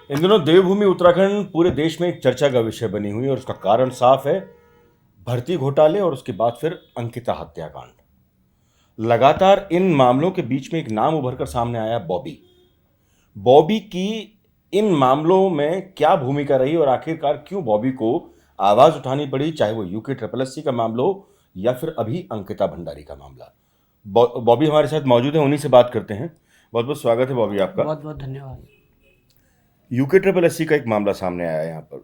इन दिनों देवभूमि उत्तराखंड पूरे देश में एक चर्चा का विषय बनी हुई है और उसका कारण साफ है। भर्ती घोटाले और उसके बाद फिर अंकिता हत्याकांड। लगातार इन मामलों के बीच में एक नाम उभर कर सामने आया, बॉबी। बॉबी की इन मामलों में क्या भूमिका रही और आखिरकार क्यों बॉबी को आवाज उठानी पड़ी, चाहे वो यूके ट्रिपल एससी का मामला हो या फिर अभी अंकिता भंडारी का मामला। बॉबी हमारे साथ मौजूद है, उन्हीं से बात करते हैं। बहुत बहुत स्वागत है बॉबी आपका। बहुत बहुत धन्यवाद। यूके ट्रिपल एससी का एक मामला सामने आया है यहाँ पर,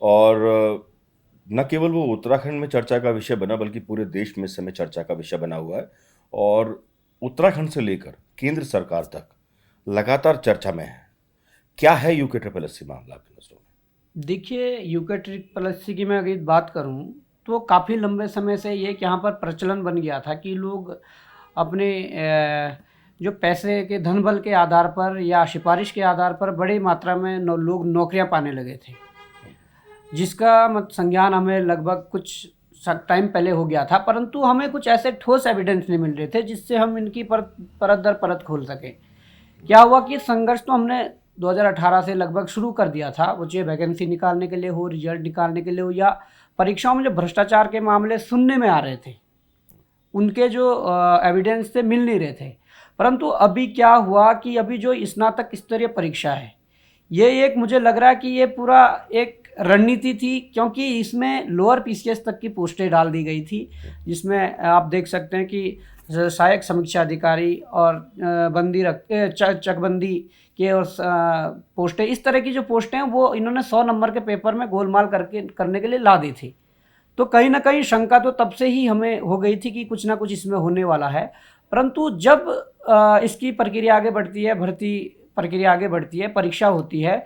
और न केवल वो उत्तराखंड में चर्चा का विषय बना बल्कि पूरे देश में इस समय चर्चा का विषय बना हुआ है और उत्तराखंड से लेकर केंद्र सरकार तक लगातार चर्चा में है। क्या है यूके ट्रिपल एससी मामला आपकी नजरों में? देखिए, यूके ट्रिपल एससी की मैं अगर बात करूं तो काफ़ी लंबे समय से ये कि यहाँ पर प्रचलन बन गया था कि लोग अपने जो पैसे के धन बल के आधार पर या सिफारिश के आधार पर बड़ी मात्रा में लोग नौकरियां पाने लगे थे, जिसका संज्ञान हमें लगभग कुछ टाइम पहले हो गया था, परंतु हमें कुछ ऐसे ठोस एविडेंस नहीं मिल रहे थे जिससे हम इनकी परत दर परत खोल सकें। क्या हुआ कि संघर्ष तो हमने 2018 से लगभग शुरू कर दिया था, वो चाहे वैकेंसी निकालने के लिए हो, रिजल्ट निकालने के लिए हो, या परीक्षाओं में जो भ्रष्टाचार के मामले सुनने में आ रहे थे उनके जो एविडेंस से मिल नहीं रहे थे। परंतु अभी क्या हुआ कि अभी जो स्नातक स्तरीय परीक्षा है, ये एक मुझे लग रहा है कि ये पूरा एक रणनीति थी, क्योंकि इसमें लोअर पीसीएस तक की पोस्टें डाल दी गई थी, जिसमें आप देख सकते हैं कि सहायक समीक्षा अधिकारी और चकबंदी के और पोस्टें, इस तरह की जो पोस्टें हैं वो इन्होंने 100 नंबर के पेपर में गोलमाल करने के लिए ला दी थी। तो कहीं ना कहीं शंका तो तब से ही हमें हो गई थी कि कुछ ना कुछ इसमें होने वाला है। परंतु जब इसकी प्रक्रिया आगे बढ़ती है, भर्ती प्रक्रिया आगे बढ़ती है, परीक्षा होती है,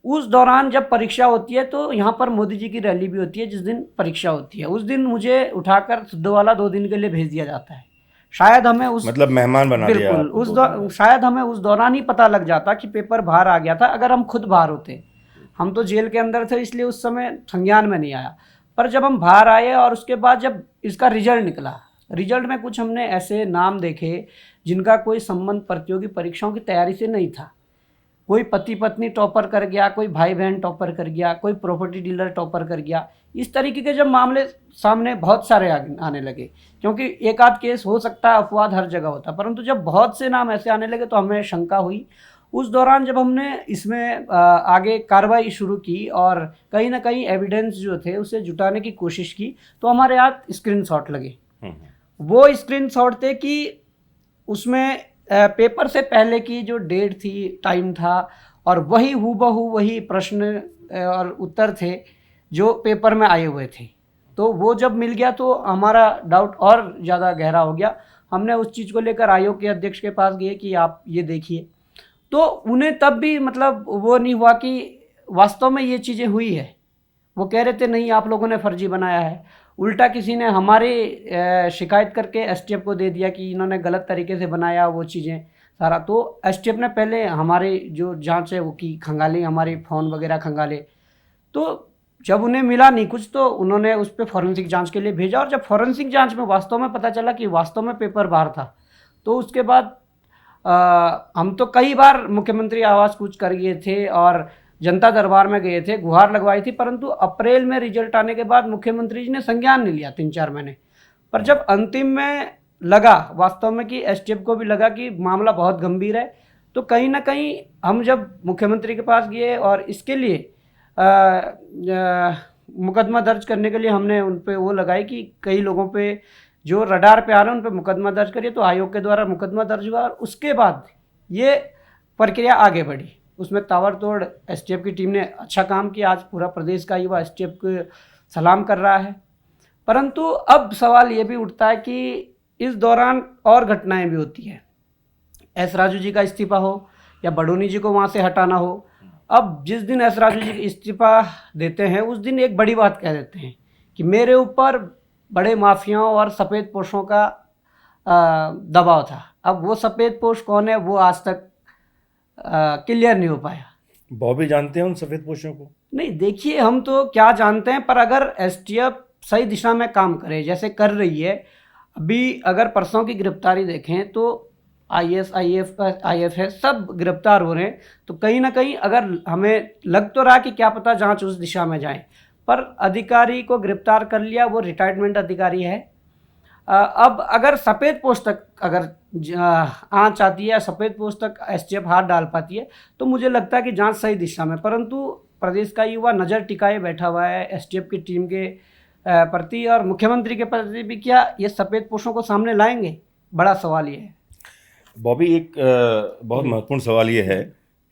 उस दौरान जब परीक्षा होती है तो यहाँ पर मोदी जी की रैली भी होती है। जिस दिन परीक्षा होती है उस दिन मुझे उठाकर सिद्धोवाला 2 दिन के लिए भेज दिया जाता है। शायद हमें उस मतलब मेहमान बना दिया बिल्कुल शायद हमें उस दौरान ही पता लग जाता कि पेपर बाहर आ गया था। अगर हम खुद बाहर होते, हम तो जेल के अंदर थे इसलिए उस समय संज्ञान में नहीं आया, पर जब हम बाहर आए और उसके बाद जब इसका रिजल्ट निकला, रिजल्ट में कुछ हमने ऐसे नाम देखे जिनका कोई संबंध प्रतियोगी परीक्षाओं की तैयारी से नहीं था। कोई पति पत्नी टॉपर कर गया, कोई भाई बहन टॉपर कर गया, कोई प्रॉपर्टी डीलर टॉपर कर गया। इस तरीके के जब मामले सामने बहुत सारे आने लगे, क्योंकि एक आध केस हो सकता है, अपवाद हर जगह होता, परंतु जब बहुत से नाम ऐसे आने लगे तो हमें शंका हुई। उस दौरान जब हमने इसमें आगे कार्रवाई शुरू की और कहीं ना कहीं एविडेंस जो थे उसे जुटाने की कोशिश की, तो हमारे हाथ स्क्रीनशॉट लगे। वो स्क्रीनशॉट थे कि उसमें पेपर से पहले की जो डेट थी, टाइम था, और वही हूबहू वही प्रश्न और उत्तर थे जो पेपर में आए हुए थे। तो वो जब मिल गया तो हमारा डाउट और ज़्यादा गहरा हो गया। हमने उस चीज़ को लेकर आयोग के अध्यक्ष के पास गए कि आप ये देखिए, तो उन्हें तब भी मतलब वो नहीं हुआ कि वास्तव में ये चीज़ें हुई है। वो कह रहे थे नहीं, आप लोगों ने फर्जी बनाया है। उल्टा किसी ने हमारी शिकायत करके एसटीएफ को दे दिया कि इन्होंने गलत तरीके से बनाया वो चीज़ें सारा। तो एसटीएफ ने पहले हमारी जो जांच है वो की, खंगाली, हमारे फ़ोन वगैरह खंगाले। तो जब उन्हें मिला नहीं कुछ तो उन्होंने उस पर फॉरेंसिक जांच के लिए भेजा, और जब फॉरेंसिक जांच में वास्तव में पता चला कि वास्तव में पेपर बाहर था, तो उसके बाद हम तो कई बार मुख्यमंत्री आवास कूच कर गए थे और जनता दरबार में गए थे, गुहार लगवाई थी, परंतु अप्रैल में रिजल्ट आने के बाद मुख्यमंत्री जी ने संज्ञान नहीं लिया 3-4 महीने। पर जब अंतिम में लगा वास्तव में कि एसटीएफ को भी लगा कि मामला बहुत गंभीर है, तो कहीं ना कहीं हम जब मुख्यमंत्री के पास गए और इसके लिए मुकदमा दर्ज करने के लिए हमने उन पे वो लगाई कि कई लोगों पे जो रडार पे आ रहे हैं उन पे मुकदमा दर्ज करिए, तो आयोग के द्वारा मुकदमा दर्ज हुआ और उसके बाद ये प्रक्रिया आगे बढ़ी। उसमें ताबड़तोड़ एसटीएफ की टीम ने अच्छा काम किया। आज पूरा प्रदेश का युवा एसटीएफ को सलाम कर रहा है। परंतु अब सवाल ये भी उठता है कि इस दौरान और घटनाएं भी होती हैं। एस राजू जी का इस्तीफा हो या बडोनी जी को वहाँ से हटाना हो। अब जिस दिन एस राजू जी इस्तीफा देते हैं उस दिन एक बड़ी बात कह देते हैं कि मेरे ऊपर बड़े माफियाओं और सफ़ेद पोशों का दबाव था। अब वो सफ़ेद पोश कौन है वो आज तक क्लियर नहीं हो पाया। बॉबी जानते हैं उन सफ़ेद पोशों को? नहीं, देखिए हम तो क्या जानते हैं, पर अगर एसटीएफ सही दिशा में काम करे जैसे कर रही है, अभी अगर परसों की गिरफ्तारी देखें तो IAS IFS सब गिरफ्तार हो रहे हैं। तो कहीं ना कहीं अगर हमें लग तो रहा कि क्या पता जांच उस दिशा में जाए, पर अधिकारी को गिरफ्तार कर लिया, वो रिटायरमेंट अधिकारी है। अब अगर सफ़ेद पोस्ट तक अगर आँच आती है, सफ़ेद पोस्ट तक STF हाथ डाल पाती है, तो मुझे लगता है कि जांच सही दिशा में। परंतु प्रदेश का युवा नज़र टिकाए बैठा हुआ है STF की टीम के प्रति और मुख्यमंत्री के प्रति भी। क्या ये सफ़ेद पोस्टों को सामने लाएंगे? बड़ा सवाल ये है। बॉबी, एक बहुत महत्वपूर्ण सवाल ये है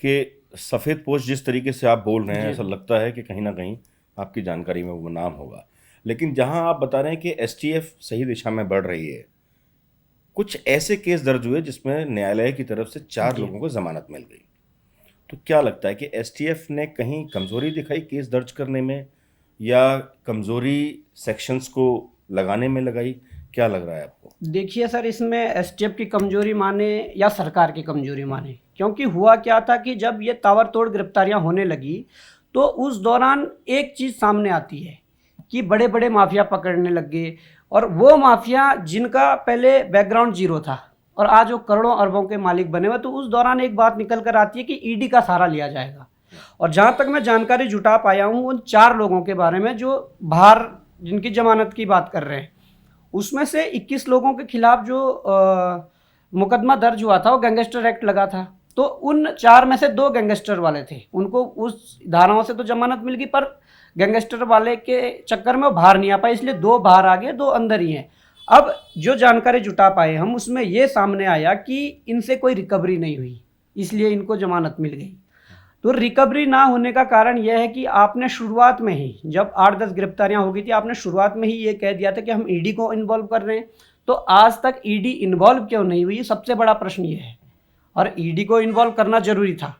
कि सफ़ेद पोस्ट जिस तरीके से आप बोल रहे हैं, ऐसा लगता है कि कहीं ना कहीं आपकी जानकारी में वो नाम होगा, लेकिन जहां आप बता रहे हैं कि STF सही दिशा में बढ़ रही है, कुछ ऐसे केस दर्ज हुए जिसमें न्यायालय की तरफ से 4 लोगों को जमानत मिल गई। तो क्या लगता है कि STF ने कहीं कमजोरी दिखाई केस दर्ज करने में, या कमजोरी सेक्शंस को लगाने में लगाई? क्या लग रहा है आपको? देखिए सर, इसमें STF की कमजोरी माने या सरकार की कमजोरी माने, क्योंकि हुआ क्या था कि जब ये ताबड़तोड़ गिरफ्तारियां होने लगी तो उस दौरान एक चीज़ सामने आती है कि बड़े बड़े माफिया पकड़ने लग गए, और वो माफिया जिनका पहले बैकग्राउंड जीरो था और आज वो करोड़ों अरबों के मालिक बने हुए। तो उस दौरान एक बात निकल कर आती है कि ED का सहारा लिया जाएगा। और जहाँ तक मैं जानकारी जुटा पाया हूँ उन 4 लोगों के बारे में जो बाहर जिनकी जमानत की बात कर रहे हैं, उसमें से 21 लोगों के खिलाफ जो मुकदमा दर्ज हुआ था वो गैंगस्टर एक्ट लगा था। तो उन 4 में से 2 गैंगस्टर वाले थे, उनको उस धाराओं से तो जमानत मिल गई, पर गैंगस्टर वाले के चक्कर में वो बाहर नहीं आ पाए, इसलिए 2 बाहर आ गए, 2 अंदर ही हैं। अब जो जानकारी जुटा पाए हम, उसमें ये सामने आया कि इनसे कोई रिकवरी नहीं हुई, इसलिए इनको जमानत मिल गई। तो रिकवरी ना होने का कारण यह है कि आपने शुरुआत में ही, जब 8-10 गिरफ्तारियां हो गई थी, आपने शुरुआत में ही ये कह दिया था कि हम ED को इन्वॉल्व कर रहे हैं। तो आज तक ED इन्वॉल्व क्यों नहीं हुई, सबसे बड़ा प्रश्न ये है। और ED को इन्वॉल्व करना जरूरी था।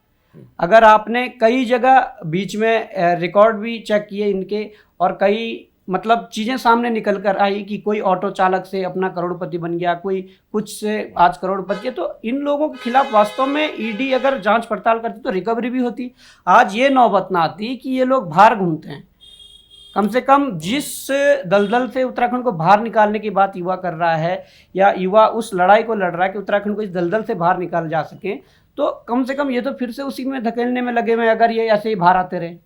अगर आपने कई जगह बीच में रिकॉर्ड भी चेक किए इनके, और कई मतलब चीज़ें सामने निकल कर आई कि कोई ऑटो चालक से अपना करोड़पति बन गया, कोई कुछ से आज करोड़पति है। तो इन लोगों के खिलाफ वास्तव में ED अगर जांच पड़ताल करती तो रिकवरी भी होती। आज ये नौबत ना आती कि ये लोग बाहर घूमते हैं। कम से कम जिस दलदल से उत्तराखंड को बाहर निकालने की बात युवा कर रहा है, या युवा उस लड़ाई को लड़ रहा है कि उत्तराखंड को इस दलदल से बाहर निकाल जा सके, तो कम से कम ये तो फिर से उसी में धकेलने में लगे हुए अगर ये ऐसे ही बाहर आते रहे।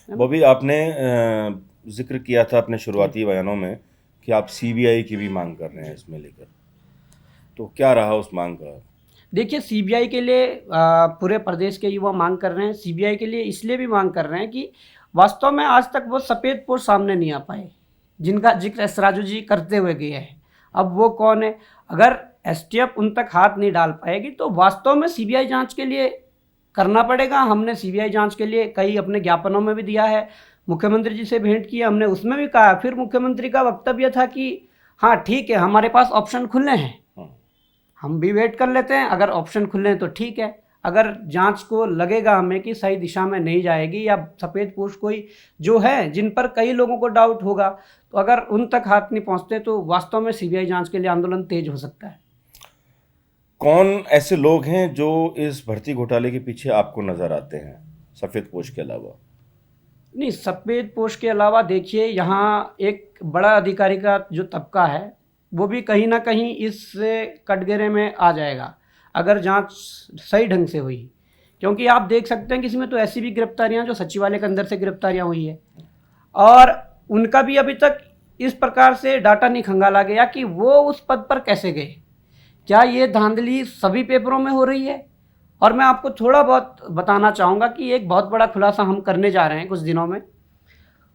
बॉबी, आपने जिक्र किया था अपने शुरुआती बयानों में कि आप CBI की भी मांग कर रहे हैं इसमें लेकर, तो क्या रहा उस मांग का? देखिए, CBI के लिए पूरे प्रदेश के युवा मांग कर रहे हैं। CBI के लिए इसलिए भी मांग कर रहे हैं कि वास्तव में आज तक वो सफ़ेद पोस्ट सामने नहीं आ पाए जिनका जिक्र S राजू जी करते हुए गए हैं। अब वो कौन है? अगर STF उन तक हाथ नहीं डाल पाएगी तो वास्तव में CBI जांच के लिए करना पड़ेगा। हमने CBI जांच के लिए कई अपने ज्ञापनों में भी दिया है, मुख्यमंत्री जी से भेंट की हमने, उसमें भी कहा। फिर मुख्यमंत्री का वक्तव्य था कि हाँ ठीक है, हमारे पास ऑप्शन खुले हैं, हम भी वेट कर लेते हैं, अगर ऑप्शन खुले हैं तो ठीक है। अगर जांच को लगेगा हमें कि सही दिशा में नहीं जाएगी, या सफ़ेद पोस्ट कोई जो है जिन पर कई लोगों को डाउट होगा, तो अगर उन तक हाथ नहीं पहुंचते तो वास्तव में CBI जांच के लिए आंदोलन तेज हो सकता है। कौन ऐसे लोग हैं जो इस भर्ती घोटाले के पीछे आपको नजर आते हैं सफ़ेद पोस्ट के अलावा? नहीं, सफ़ेद पोस्ट के अलावा देखिए, यहाँ एक बड़ा अधिकारी का जो तबका है वो भी कहीं ना कहीं इस कटघरे में आ जाएगा अगर जांच सही ढंग से हुई। क्योंकि आप देख सकते हैं कि इसमें तो ऐसी भी गिरफ्तारियां जो सचिवालय के अंदर से गिरफ्तारियां हुई है, और उनका भी अभी तक इस प्रकार से डाटा नहीं खंगाला गया कि वो उस पद पर कैसे गए। क्या ये धांधली सभी पेपरों में हो रही है? और मैं आपको थोड़ा बहुत बताना चाहूँगा कि एक बहुत बड़ा खुलासा हम करने जा रहे हैं कुछ दिनों में।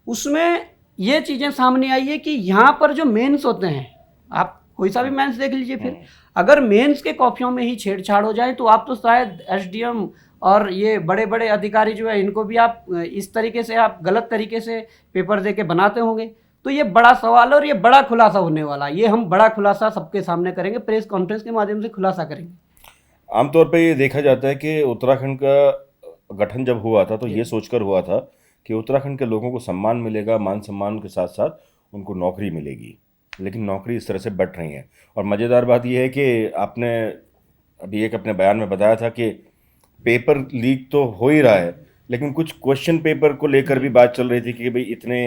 उसमें ये चीज़ें सामने आई है कि यहाँ पर जो मेंस होते हैं, आप कोई सा भी मेंस देख लीजिए, फिर अगर मेंस के कॉपियों में ही छेड़छाड़ हो जाए तो आप तो शायद SDM और ये बड़े बड़े अधिकारी जो है इनको भी आप इस तरीके से, आप गलत तरीके से पेपर दे के बनाते होंगे। तो ये बड़ा सवाल है और ये बड़ा खुलासा होने वाला है। ये हम बड़ा खुलासा सबके सामने करेंगे, प्रेस कॉन्फ्रेंस के माध्यम से खुलासा करेंगे। आमतौर पे ये देखा जाता है कि उत्तराखंड का गठन जब हुआ था तो ये सोचकर हुआ था कि उत्तराखंड के लोगों को सम्मान मिलेगा, मान सम्मान के साथ साथ उनको नौकरी मिलेगी, लेकिन नौकरी इस तरह से बट रही है। और मज़ेदार बात यह है कि आपने अभी एक अपने बयान में बताया था कि पेपर लीक तो हो ही रहा है, लेकिन कुछ क्वेश्चन पेपर को लेकर भी बात चल रही थी कि भाई इतने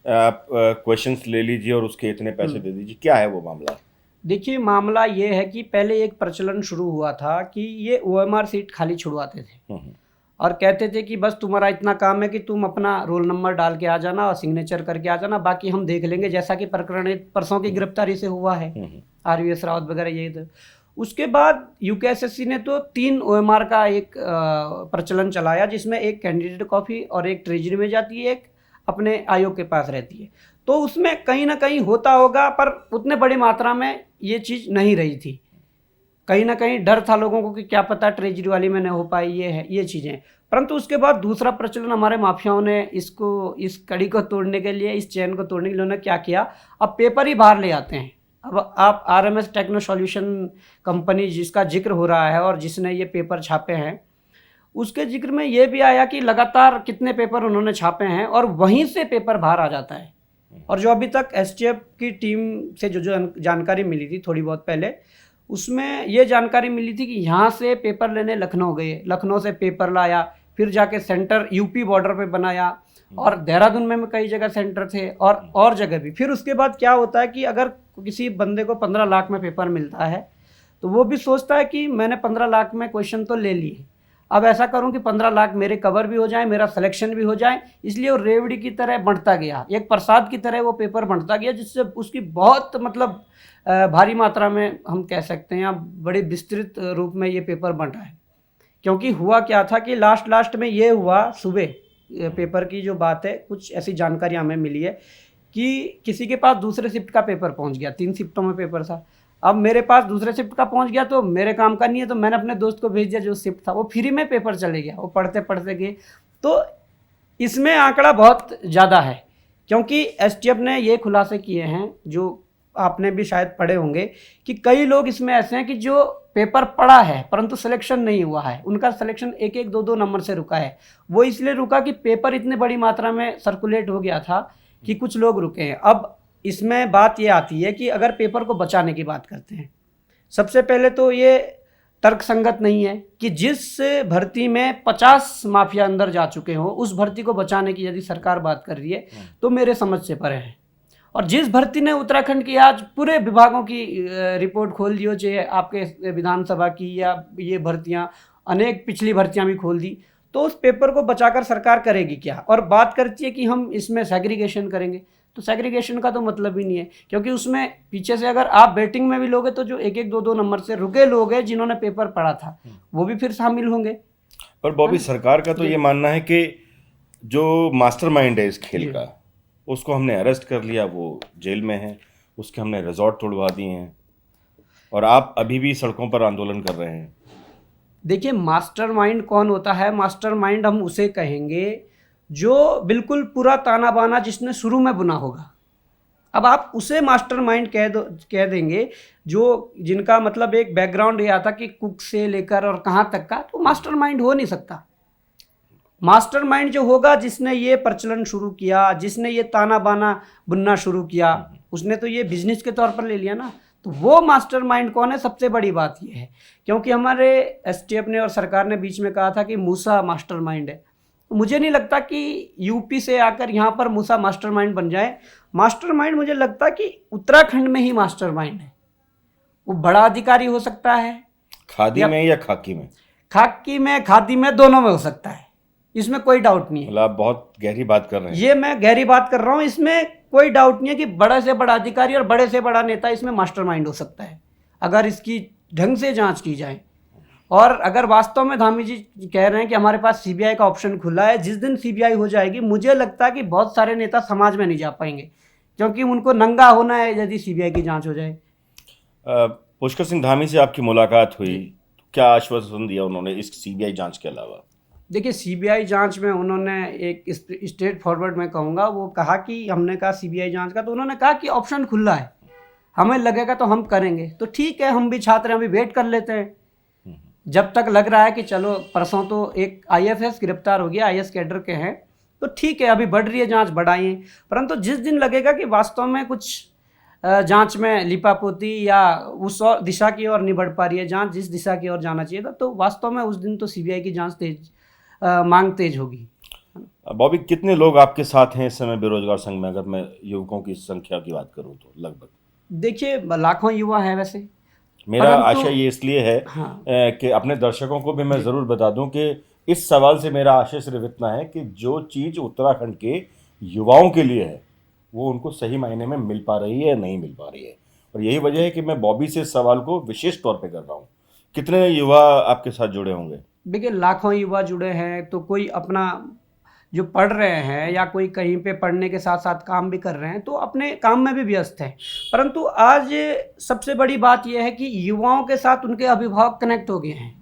आप क्वेश्चंस ले लीजिए और उसके इतने पैसे दे दीजिए। क्या है वो मामला? देखिए मामला ये है कि पहले एक प्रचलन शुरू हुआ था कि ये ओएमआर सीट खाली छुड़वाते थे और कहते थे कि बस तुम्हारा इतना काम है कि तुम अपना रोल नंबर डाल के आ जाना और सिग्नेचर करके आ जाना, बाकी हम देख लेंगे, जैसा कि प्रकरण परसों की गिरफ्तारी से हुआ है आरवीएस रावत वगैरह ये तो। उसके बाद यूकेएसएससी ने तो 3 ओएमआर का एक प्रचलन चलाया, जिसमें एक कैंडिडेट कॉपी और एक ट्रेजरी में जाती है, एक अपने आयोग के पास रहती है। तो उसमें कहीं ना कहीं होता होगा, पर उतने बड़ी मात्रा में ये चीज़ नहीं रही थी। कहीं ना कहीं डर था लोगों को कि क्या पता ट्रेजरी वाली में न हो पाई, ये है ये चीज़ें। परंतु उसके बाद दूसरा प्रचलन हमारे माफियाओं ने इसको, इस कड़ी को तोड़ने के लिए, इस चेन को तोड़ने के लिए उन्होंने क्या किया, अब पेपर ही बाहर ले आते हैं। अब आप आरएमएस टेक्नो सॉल्यूशन कंपनी जिसका जिक्र हो रहा है और जिसने ये पेपर छापे हैं, उसके जिक्र में ये भी आया कि लगातार कितने पेपर उन्होंने छापे हैं और वहीं से पेपर बाहर आ जाता है। और जो अभी तक एसटीएफ की टीम से जो जानकारी मिली थी थोड़ी बहुत पहले, उसमें ये जानकारी मिली थी कि यहाँ से पेपर लेने लखनऊ गए, लखनऊ से पेपर लाया, फिर जाके सेंटर यूपी बॉर्डर पे बनाया और देहरादून में कई जगह सेंटर थे और जगह भी। फिर उसके बाद क्या होता है कि अगर किसी बंदे को 15 लाख में पेपर मिलता है तो वो भी सोचता है कि मैंने 15 लाख में क्वेश्चन तो ले लिए, अब ऐसा करूं कि 15 लाख मेरे कवर भी हो जाए, मेरा सिलेक्शन भी हो जाए। इसलिए वो रेवड़ी की तरह बढ़ता गया, एक प्रसाद की तरह वो पेपर बढ़ता गया, जिससे उसकी बहुत मतलब भारी मात्रा में हम कह सकते हैं या बड़े विस्तृत रूप में ये पेपर बंटा है। क्योंकि हुआ क्या था कि लास्ट में ये हुआ, सुबह पेपर की जो बात है, कुछ ऐसी जानकारी हमें मिली है कि किसी के पास दूसरे शिफ्ट का पेपर पहुंच गया, 3 शिफ्टों में पेपर था। अब मेरे पास दूसरे शिफ्ट का पहुंच गया तो मेरे काम का नहीं है, तो मैंने अपने दोस्त को भेज दिया जो शिफ्ट था, वो फ्री में पेपर चले गया, वो पढ़ते पढ़ते गए। तो इसमें आंकड़ा बहुत ज़्यादा है, क्योंकि एसटीएफ ने ये खुलासे किए हैं, जो आपने भी शायद पढ़े होंगे, कि कई लोग इसमें ऐसे हैं कि जो पेपर पढ़ा है परंतु सिलेक्शन नहीं हुआ है, उनका सिलेक्शन 1-1, 2-2 नंबर से रुका है। वो इसलिए रुका कि पेपर इतनी बड़ी मात्रा में सर्कुलेट हो गया था कि कुछ लोग रुके हैं। अब इसमें बात ये आती है कि अगर पेपर को बचाने की बात करते हैं, सबसे पहले तो ये तर्कसंगत नहीं है कि जिस भर्ती में 50 माफिया अंदर जा चुके हों, उस भर्ती को बचाने की यदि सरकार बात कर रही है तो मेरे समझ से परे है। और जिस भर्ती ने उत्तराखंड की आज पूरे विभागों की रिपोर्ट खोल दी हो, चाहे आपके विधानसभा की या ये भर्तियां, अनेक पिछली भर्तियां भी खोल दी, तो उस पेपर को बचाकर सरकार करेगी क्या? और बात करती है कि हम इसमें सेग्रीगेशन करेंगे, तो सेग्रीगेशन का तो मतलब ही नहीं है, क्योंकि उसमें पीछे से अगर आप बैटिंग में भी लोगे तो जो 1-1, 2-2 नंबर से रुके लोग हैं जिन्होंने पेपर पढ़ा था, वो भी फिर शामिल होंगे। पर बॉबी, सरकार का तो ये मानना है कि जो मास्टरमाइंड है इस खेल का, उसको हमने अरेस्ट कर लिया, वो जेल में है, उसके हमने रिजॉर्ट तोड़वा दिए हैं, और आप अभी भी सड़कों पर आंदोलन कर रहे हैं। देखिए मास्टरमाइंड कौन होता है? मास्टरमाइंड हम उसे कहेंगे जो बिल्कुल पूरा ताना बाना जिसने शुरू में बुना होगा। अब आप उसे मास्टरमाइंड कह देंगे जो जिनका मतलब एक बैकग्राउंड ये आता कि कुक से लेकर और कहाँ तक का, तो मास्टरमाइंड हो नहीं सकता। मास्टरमाइंड जो होगा जिसने ये प्रचलन शुरू किया, जिसने ये ताना बाना बुनना शुरू किया, उसने तो ये बिजनेस के तौर पर ले लिया ना। तो वो मास्टरमाइंड कौन है? सबसे बड़ी बात ये है, क्योंकि हमारे एसटीएफ ने और सरकार ने बीच में कहा था कि मूसा मास्टरमाइंड है। तो मुझे नहीं लगता कि यूपी से आकर यहाँ पर मूसा मास्टरमाइंड बन जाए। मास्टरमाइंड मुझे लगता कि उत्तराखंड में ही मास्टरमाइंड है। वो बड़ा अधिकारी हो सकता है, खादी में या खाकी में? खाकी में, खादी में, दोनों में हो सकता है, इसमें कोई डाउट नहीं है। मतलब आप बहुत गहरी बात कर रहे हैं। ये मैं गहरी बात कर रहा हूँ, इसमें कोई डाउट नहीं है कि बड़े से बड़ा अधिकारी और बड़े से बड़ा नेता इसमें मास्टरमाइंड हो सकता है, अगर इसकी ढंग से जांच की जाए। और अगर वास्तव में धामी जी कह रहे हैं कि हमारे पास सीबीआई का ऑप्शन खुला है, जिस दिन सीबीआई हो जाएगी मुझे लगता है कि बहुत सारे नेता समाज में नहीं जा पाएंगे, क्योंकि उनको नंगा होना है यदि सीबीआई की जांच हो जाए। पुष्कर सिंह धामी से आपकी मुलाकात हुई, क्या आश्वासन दिया उन्होंने इस सीबीआई जांच के अलावा? देखिए सीबीआई जांच में उन्होंने एक स्ट्रेट फॉरवर्ड में कहूँगा, वो कहा कि हमने कहा सीबीआई जांच का, तो उन्होंने कहा कि ऑप्शन खुला है, हमें लगेगा तो हम करेंगे। तो ठीक है, हम भी छात्र हैं, अभी वेट कर लेते हैं जब तक लग रहा है कि चलो, परसों तो एक आईएफएस गिरफ्तार हो गया, आईएएस कैडर के हैं, तो ठीक है, अभी बढ़ रही है जांच, बढ़ाइए। परंतु जिस दिन लगेगा कि वास्तव में कुछ जांच में लिपापोती या उस और दिशा की ओर नहीं बढ़ पा रही है जांच जिस दिशा की ओर जाना चाहिए था, तो वास्तव में उस दिन तो सीबीआई की जांच मांग तेज होगी। बॉबी, कितने लोग आपके साथ हैं इस समय बेरोजगार संघ में, अगर मैं युवकों की संख्या की बात करूं तो? लगभग देखिए लाखों युवा है वैसे, मेरा परंतु आशय ये इसलिए है हाँ कि अपने दर्शकों को भी मैं ज़रूर बता दूं कि इस सवाल से मेरा आशय सिर्फ इतना है कि जो चीज़ उत्तराखंड के युवाओं के लिए है वो उनको सही मायने में मिल पा रही है या नहीं मिल पा रही है। और यही वजह है कि मैं बॉबी से इस सवाल को विशेष तौर पे कर रहा हूँ। कितने युवा आपके साथ जुड़े होंगे? देखिए लाखों युवा जुड़े हैं, तो कोई अपना जो पढ़ रहे हैं या कोई कहीं पे पढ़ने के साथ साथ काम भी कर रहे हैं, तो अपने काम में भी व्यस्त हैं। परंतु आज सबसे बड़ी बात यह है कि युवाओं के साथ उनके अभिभावक कनेक्ट हो गए हैं।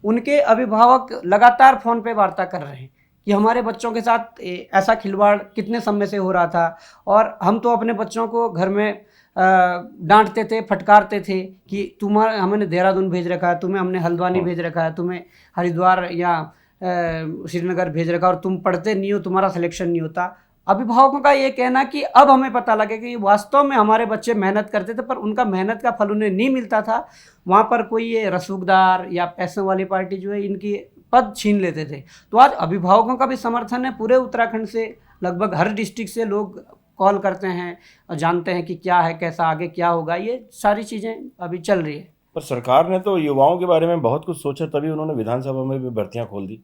उनके अभिभावक लगातार फ़ोन पे वार्ता कर रहे हैं कि हमारे बच्चों के साथ ऐसा खिलवाड़ कितने समय से हो रहा था, और हम तो अपने बच्चों को घर में डांटते थे, फटकारते थे कि तुम्हारा हमने देहरादून भेज रखा है, तुम्हें हमने हल्द्वानी भेज रखा है, तुम्हें हरिद्वार या श्रीनगर भेज रखा, और तुम पढ़ते नहीं हो, तुम्हारा सिलेक्शन नहीं होता। अभिभावकों का ये कहना कि अब हमें पता लगे कि वास्तव में हमारे बच्चे मेहनत करते थे, पर उनका मेहनत का फल उन्हें नहीं मिलता था। वहाँ पर कोई ये रसूखदार या पैसों वाली पार्टी जो है इनकी पद छीन लेते थे। तो आज अभिभावकों का भी समर्थन है, पूरे उत्तराखंड से लगभग हर डिस्ट्रिक्ट से लोग कॉल करते हैं और जानते हैं कि क्या है, कैसा आगे क्या होगा, ये सारी चीज़ें अभी चल रही है। पर सरकार ने तो युवाओं के बारे में बहुत कुछ सोचा, तभी उन्होंने विधानसभा में भी भर्तियां खोल दी।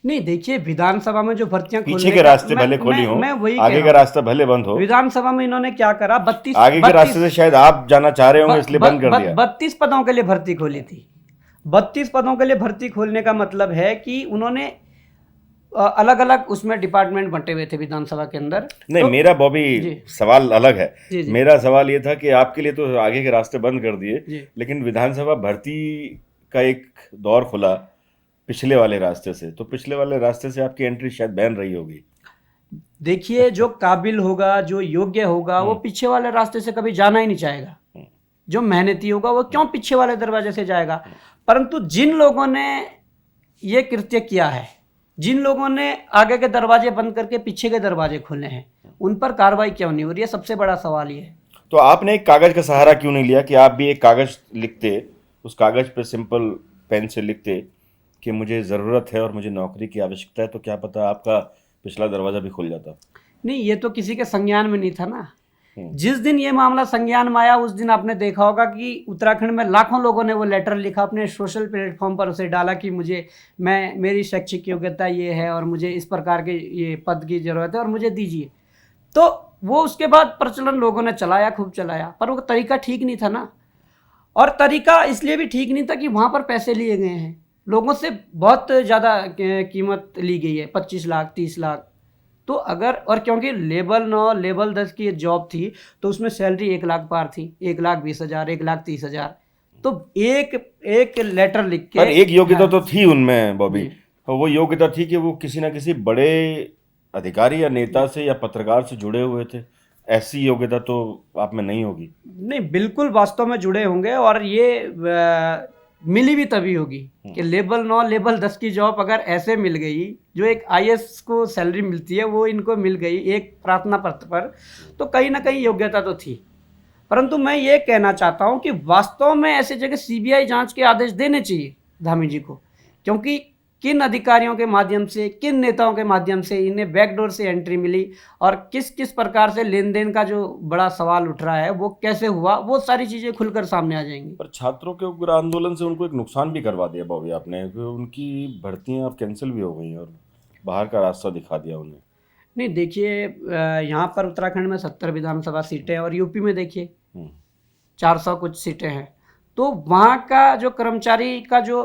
नहीं देखिए, विधानसभा में जो भर्तियां पीछे के रास्ते भले खोली हो, आगे का रास्ता भले बंद हो। विधानसभा में इन्होंने क्या करा, 32 आगे के रास्ते से शायद आप जाना चाह रहे होंगे इसलिए बंद कर दिया। 32 पदों के लिए भर्ती खोली थी। 32 पदों के लिए भर्ती खोलने का मतलब है कि उन्होंने अलग अलग उसमें डिपार्टमेंट बंटे हुए थे विधानसभा के अंदर। नहीं तो, मेरा बॉबी सवाल अलग है। जी, जी, मेरा सवाल ये था कि आपके लिए तो आगे के रास्ते बंद कर दिए, जी। लेकिन विधानसभा भर्ती का एक दौर खुला पिछले वाले रास्ते से, तो पिछले वाले रास्ते से आपकी एंट्री शायद बैन रही होगी। देखिए, जो काबिल होगा, जो योग्य होगा, वो पीछे वाले रास्ते से कभी जाना ही नहीं चाहेगा। जो मेहनती होगा वो क्यों पीछे वाले दरवाजे से जाएगा। परंतु जिन लोगों ने ये कृत्य किया है, जिन लोगों ने आगे के दरवाजे बंद करके पीछे के दरवाजे खोले हैं, उन पर कार्रवाई क्यों नहीं हो रही है, सबसे बड़ा सवाल ये है। तो आपने एक कागज का सहारा क्यों नहीं लिया कि आप भी एक कागज लिखते, उस कागज पे सिंपल पेन से लिखते कि मुझे ज़रूरत है और मुझे नौकरी की आवश्यकता है, तो क्या पता आपका पिछला दरवाजा भी खुल जाता। नहीं, ये तो किसी के संज्ञान में नहीं था ना। जिस दिन ये मामला संज्ञान में आया उस दिन आपने देखा होगा कि उत्तराखंड में लाखों लोगों ने वो लेटर लिखा, अपने सोशल प्लेटफॉर्म पर उसे डाला कि मेरी शैक्षिक योग्यता ये है और मुझे इस प्रकार के ये पद की ज़रूरत है और मुझे दीजिए। तो वो उसके बाद प्रचलन लोगों ने चलाया, खूब चलाया, पर वो तरीका ठीक नहीं था ना। और तरीका इसलिए भी ठीक नहीं था कि वहाँ पर पैसे लिए गए हैं, लोगों से बहुत ज़्यादा कीमत ली गई है, 25 लाख 30 लाख। तो अगर, और क्योंकि लेवल 9 लेवल 10 की जॉब थी तो उसमें सैलरी 1 लाख पार थी, 1,20,000 1,30,000। तो एक लेटर लिख के, पर एक योग्यता तो थी उनमें बॉबी, वो योग्यता थी कि वो किसी ना किसी बड़े अधिकारी या नेता से या पत्रकार से जुड़े हुए थे। ऐसी योग्यता तो आप में नहीं होगी। नहीं, बिल्कुल वास्तव में जुड़े होंगे, और ये मिली भी तभी होगी कि लेवल 9 लेवल 10 की जॉब अगर ऐसे मिल गई, जो एक IAS को सैलरी मिलती है वो इनको मिल गई एक प्रार्थना पत्र पर, तो कहीं ना कहीं योग्यता तो थी। परंतु मैं ये कहना चाहता हूँ कि वास्तव में ऐसे जगह CBI जांच के आदेश देने चाहिए धामी जी को, क्योंकि किन अधिकारियों के माध्यम से, किन नेताओं के माध्यम से इन्हें बैकडोर से एंट्री मिली और किस किस प्रकार से लेन देन का जो बड़ा सवाल उठ रहा है वो कैसे हुआ, वो सारी चीज़ें खुलकर सामने आ जाएंगी। पर छात्रों के उग्र आंदोलन से उनको एक नुकसान भी करवा दिया बॉबी आपने, उनकी भर्तियां अब कैंसिल भी हो गई और बाहर का रास्ता दिखा दिया उन्हें। नहीं देखिए, यहाँ पर उत्तराखंड में 70 विधानसभा सीटें हैं और यूपी में देखिए 400 कुछ सीटें हैं। तो वहाँ का जो कर्मचारी का जो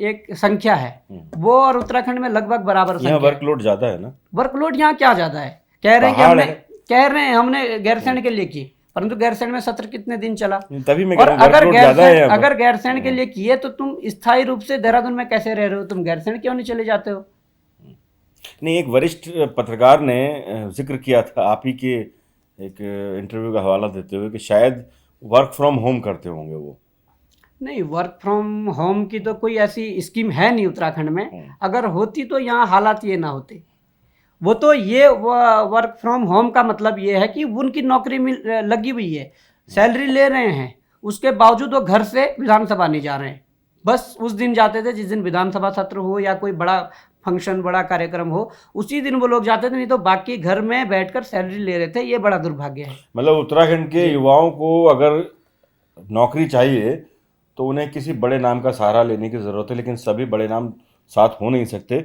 एक संख्या है वो और उत्तराखंड में लगभग बराबर संख्या है। वर्कलोड ज़्यादा है ना। वर्कलोड यहाँ क्या ज़्यादा है, कह रहे हैं हमने गैरसैंण के लिए की, परंतु गैरसैंण में सत्र कितने दिन चला। तभी मैं और अगर गैरसैंण के लिए किए तो तुम स्थायी रूप से देहरादून में कैसे रह रहे हो, तुम गैरसैंण क्यों नहीं चले जाते हो। नहीं, एक वरिष्ठ पत्रकार ने जिक्र किया था आप ही के एक इंटरव्यू का हवाला देते हुए कि शायद वर्क फ्रॉम होम करते होंगे वो। नहीं, वर्क फ्रॉम होम की तो कोई ऐसी स्कीम है नहीं उत्तराखंड में। अगर होती तो यहाँ हालात ये ना होते। वो तो ये वर्क फ्रॉम होम का मतलब ये है कि उनकी नौकरी लगी हुई है, सैलरी ले रहे हैं, उसके बावजूद वो घर से विधानसभा नहीं जा रहे हैं। बस उस दिन जाते थे जिस दिन विधानसभा सत्र हो या कोई बड़ा फंक्शन बड़ा कार्यक्रम हो उसी दिन वो लोग जाते थे, नहीं तो बाकी घर में बैठकर सैलरी ले रहे थे। ये बड़ा दुर्भाग्य है। मतलब उत्तराखंड के युवाओं को अगर नौकरी चाहिए तो उन्हें किसी बड़े नाम का सहारा लेने की ज़रूरत है, लेकिन सभी बड़े नाम साथ हो नहीं सकते।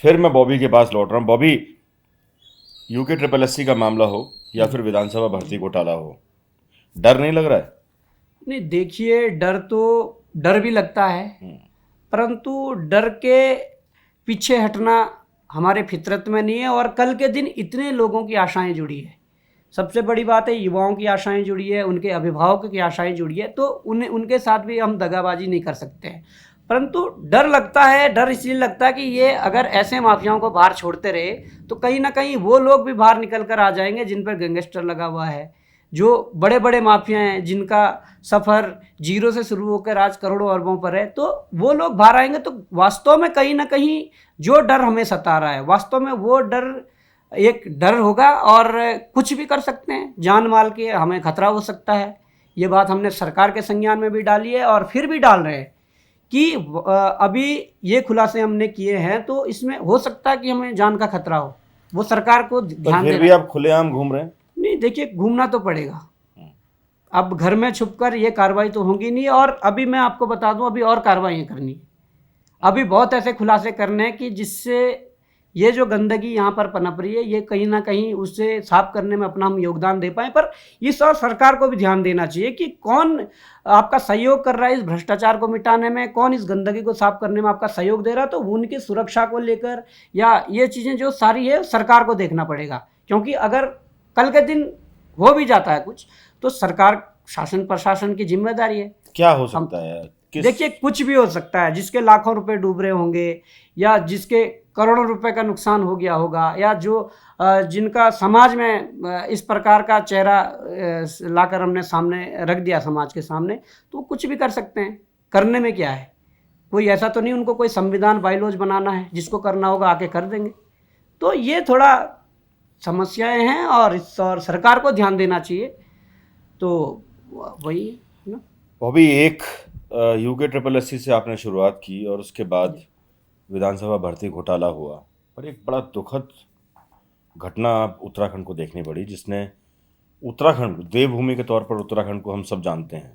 फिर मैं बॉबी के पास लौट रहा हूँ। बॉबी, यूके ट्रिपल एससी का मामला हो या फिर विधानसभा भर्ती घोटाला हो, डर नहीं लग रहा है? नहीं, देखिए, डर भी लगता है, परंतु डर के पीछे हटना हमारे फितरत में नहीं है। और कल के दिन इतने लोगों की आशाएं जुड़ी है, सबसे बड़ी बात है युवाओं की आशाएं जुड़ी है, उनके अभिभावकों की आशाएं जुड़ी है, तो उनके साथ भी हम दगाबाजी नहीं कर सकते हैं। परंतु डर लगता है। डर इसलिए लगता है कि ये अगर ऐसे माफियाओं को बाहर छोड़ते रहे तो कहीं ना कहीं वो लोग भी बाहर निकल कर आ जाएंगे जिन पर गैंगस्टर लगा हुआ है, जो बड़े बड़े माफिया हैं जिनका सफ़र जीरो से शुरू होकर आज करोड़ों अरबों पर है, तो वो लोग बाहर आएंगे। तो वास्तव में कहीं ना कहीं जो डर हमें सता रहा है, वास्तव में वो डर एक डर होगा और कुछ भी कर सकते हैं, जान माल के हमें खतरा हो सकता है। ये बात हमने सरकार के संज्ञान में भी डाली है और फिर भी डाल रहे हैं कि अभी ये खुलासे हमने किए हैं तो इसमें हो सकता है कि हमें जान का खतरा हो, वो सरकार को पर ध्यान फिर देना भी है। आप खुलेआम घूम रहे हैं। नहीं, देखिए, घूमना तो पड़ेगा। अब घर में छुपकर ये कार्रवाई तो होगी नहीं। और अभी मैं आपको बता दूं, अभी और कार्रवाइयाँ करनी है, अभी बहुत ऐसे खुलासे करने हैं कि जिससे ये जो गंदगी यहाँ पर पनप रही है ये कहीं ना कहीं उससे साफ करने में अपना हम योगदान दे पाएँ। पर इस और सरकार को भी ध्यान देना चाहिए कि कौन आपका सहयोग कर रहा है इस भ्रष्टाचार को मिटाने में, कौन इस गंदगी को साफ करने में आपका सहयोग दे रहा है। तो उनकी सुरक्षा को लेकर या ये चीज़ें जो सारी है सरकार को देखना पड़ेगा, क्योंकि अगर कल के दिन हो भी जाता है कुछ तो सरकार शासन प्रशासन की जिम्मेदारी है। क्या हो सकता है? देखिए, कुछ भी हो सकता है, जिसके लाखों रुपए डूब रहे होंगे या जिसके करोड़ों रुपए का नुकसान हो गया होगा या जो जिनका समाज में इस प्रकार का चेहरा लाकर हमने सामने रख दिया समाज के सामने, तो कुछ भी कर सकते हैं। करने में क्या है, कोई ऐसा तो नहीं उनको कोई संविधान बायलॉज बनाना है, जिसको करना होगा आके कर देंगे। तो ये थोड़ा समस्याएं हैं और इस और सरकार को ध्यान देना चाहिए। तो वही है ना। बॉबी, एक यूके ट्रिपल एससी से आपने शुरुआत की और उसके बाद विधानसभा भर्ती घोटाला हुआ, पर एक बड़ा दुखद घटना उत्तराखंड को देखनी पड़ी, जिसने उत्तराखंड, देवभूमि के तौर पर उत्तराखंड को हम सब जानते हैं,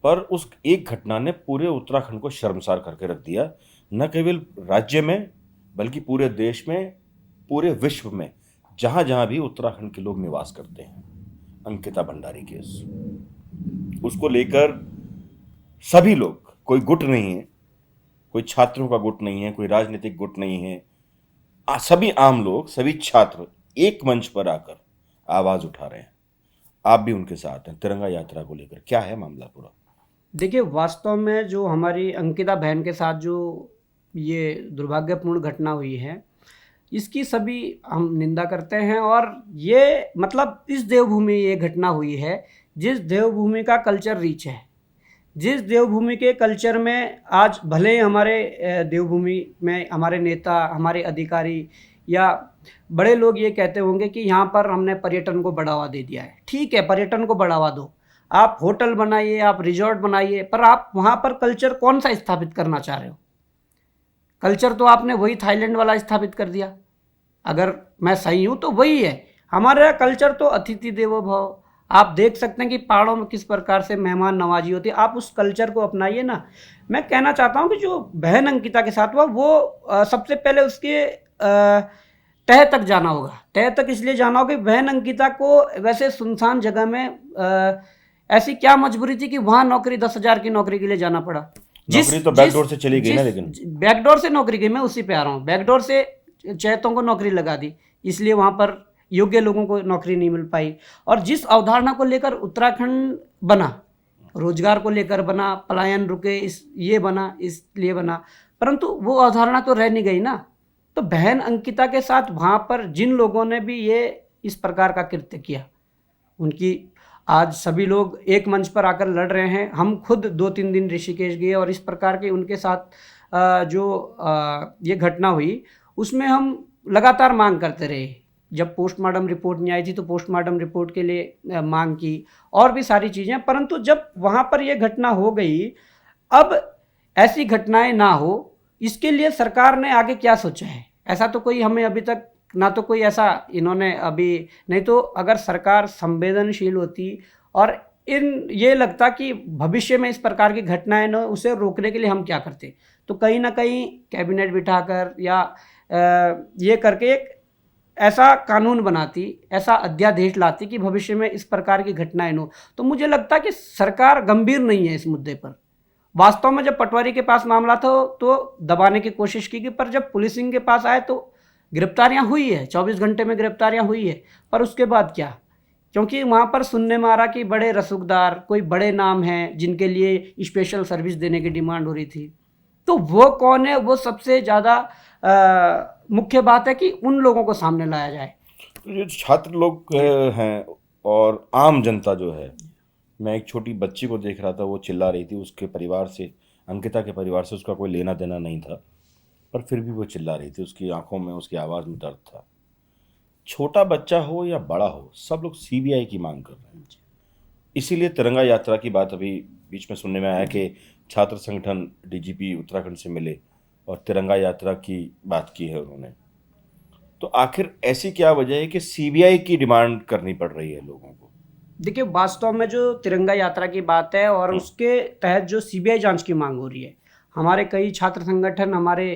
पर उस एक घटना ने पूरे उत्तराखंड को शर्मसार करके रख दिया। न केवल राज्य में बल्कि पूरे देश में, पूरे विश्व में, जहाँ जहाँ भी उत्तराखंड के लोग निवास करते हैं। अंकिता भंडारी केस, उसको लेकर सभी लोग, कोई गुट नहीं है, कोई छात्रों का गुट नहीं है, कोई राजनीतिक गुट नहीं है, सभी आम लोग, सभी छात्र एक मंच पर आकर आवाज उठा रहे हैं। आप भी उनके साथ हैं तिरंगा यात्रा को लेकर। क्या है मामला पूरा? देखिए, वास्तव में जो हमारी अंकिता बहन के साथ जो ये दुर्भाग्यपूर्ण घटना हुई है, इसकी सभी हम निंदा करते हैं। और ये मतलब इस देवभूमि ये घटना हुई है जिस देवभूमि का कल्चर रिच है, जिस देवभूमि के कल्चर में आज भले हमारे देवभूमि में हमारे नेता, हमारे अधिकारी या बड़े लोग ये कहते होंगे कि यहाँ पर हमने पर्यटन को बढ़ावा दे दिया है। ठीक है, पर्यटन को बढ़ावा दो, आप होटल बनाइए, आप रिजॉर्ट बनाइए, पर आप वहाँ पर कल्चर कौन सा स्थापित करना चाह रहे हो? कल्चर तो आपने वही थाईलैंड वाला स्थापित कर दिया। अगर मैं सही हूँ तो वही है हमारा कल्चर, तो अतिथि देवो भव। आप देख सकते हैं कि पहाड़ों में किस प्रकार से मेहमान नवाजी होती है, आप उस कल्चर को अपनाइए ना। मैं कहना चाहता हूँ कि जो बहन अंकिता के साथ हुआ वो सबसे पहले उसके तह तक जाना होगा। तह तक इसलिए जाना होगा कि बहन अंकिता को वैसे सुनसान जगह में ऐसी क्या मजबूरी थी कि वहाँ नौकरी 10,000 की नौकरी के लिए जाना पड़ा। नौकरी तो बैकडोर से चली गई ना, लेकिन बैकडोर से नौकरी गई, मैं उसी पे आ रहा हूँ। बैकडोर से चैतों को नौकरी लगा दी, इसलिए वहाँ पर योग्य लोगों को नौकरी नहीं मिल पाई। और जिस अवधारणा को लेकर उत्तराखंड बना, रोजगार को लेकर बना, पलायन रुके इस ये बना, इसलिए बना, परंतु वो अवधारणा तो रह नहीं गई ना। तो बहन अंकिता के साथ वहाँ पर जिन लोगों ने भी ये इस प्रकार का कृत्य किया, उनकी आज सभी लोग एक मंच पर आकर लड़ रहे हैं। हम खुद 2-3 दिन ऋषिकेश गए और इस प्रकार के उनके साथ जो ये घटना हुई उसमें हम लगातार मांग करते रहे। जब पोस्टमार्टम रिपोर्ट नहीं आई थी तो पोस्टमार्टम रिपोर्ट के लिए मांग की और भी सारी चीज़ें, परंतु जब वहाँ पर यह घटना हो गई, अब ऐसी घटनाएं ना हो इसके लिए सरकार ने आगे क्या सोचा है, ऐसा तो कोई हमें अभी तक ना तो कोई ऐसा इन्होंने अभी, नहीं तो अगर सरकार संवेदनशील होती और ये लगता कि भविष्य में इस प्रकार की घटनाएं न, उसे रोकने के लिए हम क्या करते, तो कहीं ना कहीं कैबिनेट बिठाकर या ये करके एक ऐसा कानून बनाती, ऐसा अध्यादेश लाती कि भविष्य में इस प्रकार की घटनाएं न हो। तो मुझे लगता कि सरकार गंभीर नहीं है इस मुद्दे पर। वास्तव में जब पटवारी के पास मामला था तो दबाने की कोशिश की गई, पर जब पुलिसिंग के पास आए तो गिरफ्तारियां हुई है, 24 घंटे में गिरफ्तारियां हुई है, पर उसके बाद क्या, क्योंकि वहाँ पर सुनने में आ रहा कि बड़े रसूखदार कोई बड़े नाम हैं जिनके लिए स्पेशल सर्विस देने की डिमांड हो रही थी, तो वो कौन है, वो सबसे ज़्यादा मुख्य बात है कि उन लोगों को सामने लाया जाए। तो जो छात्र लोग हैं और आम जनता जो है, मैं एक छोटी बच्ची को देख रहा था, वो चिल्ला रही थी, उसके परिवार से, अंकिता के परिवार से उसका कोई लेना देना नहीं था, पर फिर भी वो चिल्ला रही थी, उसकी आंखों में, उसकी आवाज़ में दर्द था। छोटा बच्चा हो या बड़ा हो, सब लोग सीबीआई की मांग कर रहे हैं। इसीलिए तिरंगा यात्रा की बात अभी बीच में सुनने में आया कि छात्र संगठन डीजीपी उत्तराखंड से मिले और तिरंगा यात्रा की बात की है उन्होंने। तो आखिर ऐसी क्या वजह है कि सीबीआई की डिमांड करनी पड़ रही है लोगों को? देखिए, वास्तव में जो तिरंगा यात्रा की बात है और उसके तहत जो सीबीआई जांच की मांग हो रही है, हमारे कई छात्र संगठन हमारे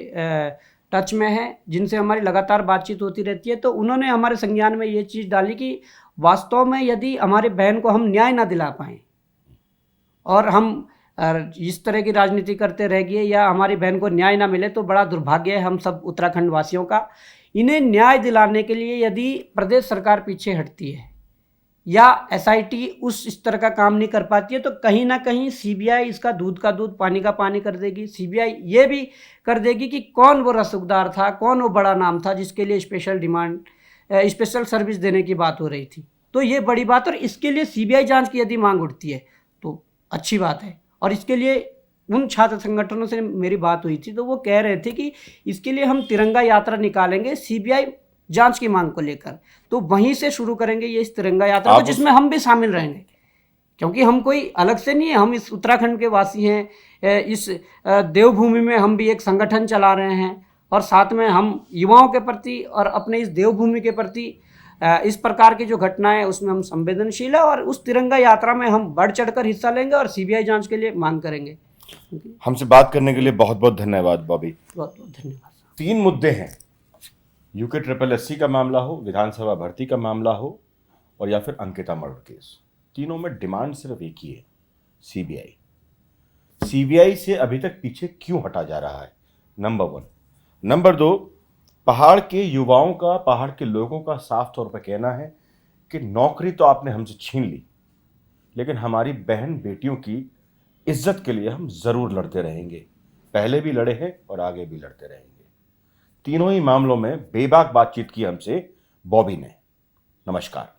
टच में हैं, जिनसे हमारी लगातार बातचीत होती रहती है, तो उन्होंने हमारे संज्ञान में ये चीज़ डाली कि वास्तव में यदि हमारे बहन को हम न्याय ना दिला पाएँ और हम इस तरह की राजनीति करते रह गए या हमारी बहन को न्याय ना मिले, तो बड़ा दुर्भाग्य है हम सब उत्तराखंड वासियों का। इन्हें न्याय दिलाने के लिए यदि प्रदेश सरकार पीछे हटती है या एसआईटी इस तरह का काम नहीं कर पाती है, तो कहीं ना कहीं सीबीआई इसका दूध का दूध पानी का पानी कर देगी। सीबीआई ये भी कर देगी कि कौन वो रसूखदार था, कौन वो बड़ा नाम था जिसके लिए स्पेशल सर्विस देने की बात हो रही थी। तो ये बड़ी बात, और इसके लिए सीबीआई जांच की यदि मांग उठती है तो अच्छी बात है। और इसके लिए उन छात्र संगठनों से मेरी बात हुई थी, तो वो कह रहे थे कि इसके लिए हम तिरंगा यात्रा निकालेंगे सीबीआई जांच की मांग को लेकर, तो वहीं से शुरू करेंगे ये इस तिरंगा यात्रा को, जिसमें हम भी शामिल रहेंगे, क्योंकि हम कोई अलग से नहीं है, हम इस उत्तराखंड के वासी हैं। इस देवभूमि में हम भी एक संगठन चला रहे हैं और साथ में हम युवाओं के प्रति और अपने इस देवभूमि के प्रति इस प्रकार की जो घटनाएं है उसमें हम संवेदनशील है, और उस तिरंगा यात्रा में हम बढ़ चढ़कर हिस्सा लेंगे और सीबीआई जांच के लिए मांग करेंगे। हमसे बात करने के लिए बहुत बहुत धन्यवाद बॉबी। बहुत बहुत धन्यवाद। 3 मुद्दे हैं, यूके SSSC का मामला हो, विधानसभा भर्ती का मामला हो और या फिर अंकिता मर्डर केस, तीनों में डिमांड सिर्फ एक ही है, सीबीआई। सीबीआई से अभी तक पीछे क्यों हटा जा रहा है, नंबर 1। नंबर 2, पहाड़ के युवाओं का, पहाड़ के लोगों का साफ तौर पर कहना है कि नौकरी तो आपने हमसे छीन ली, लेकिन हमारी बहन बेटियों की इज्जत के लिए हम जरूर लड़ते रहेंगे, पहले भी लड़े हैं और आगे भी लड़ते रहेंगे। तीनों ही मामलों में बेबाक बातचीत की हमसे बॉबी ने। नमस्कार।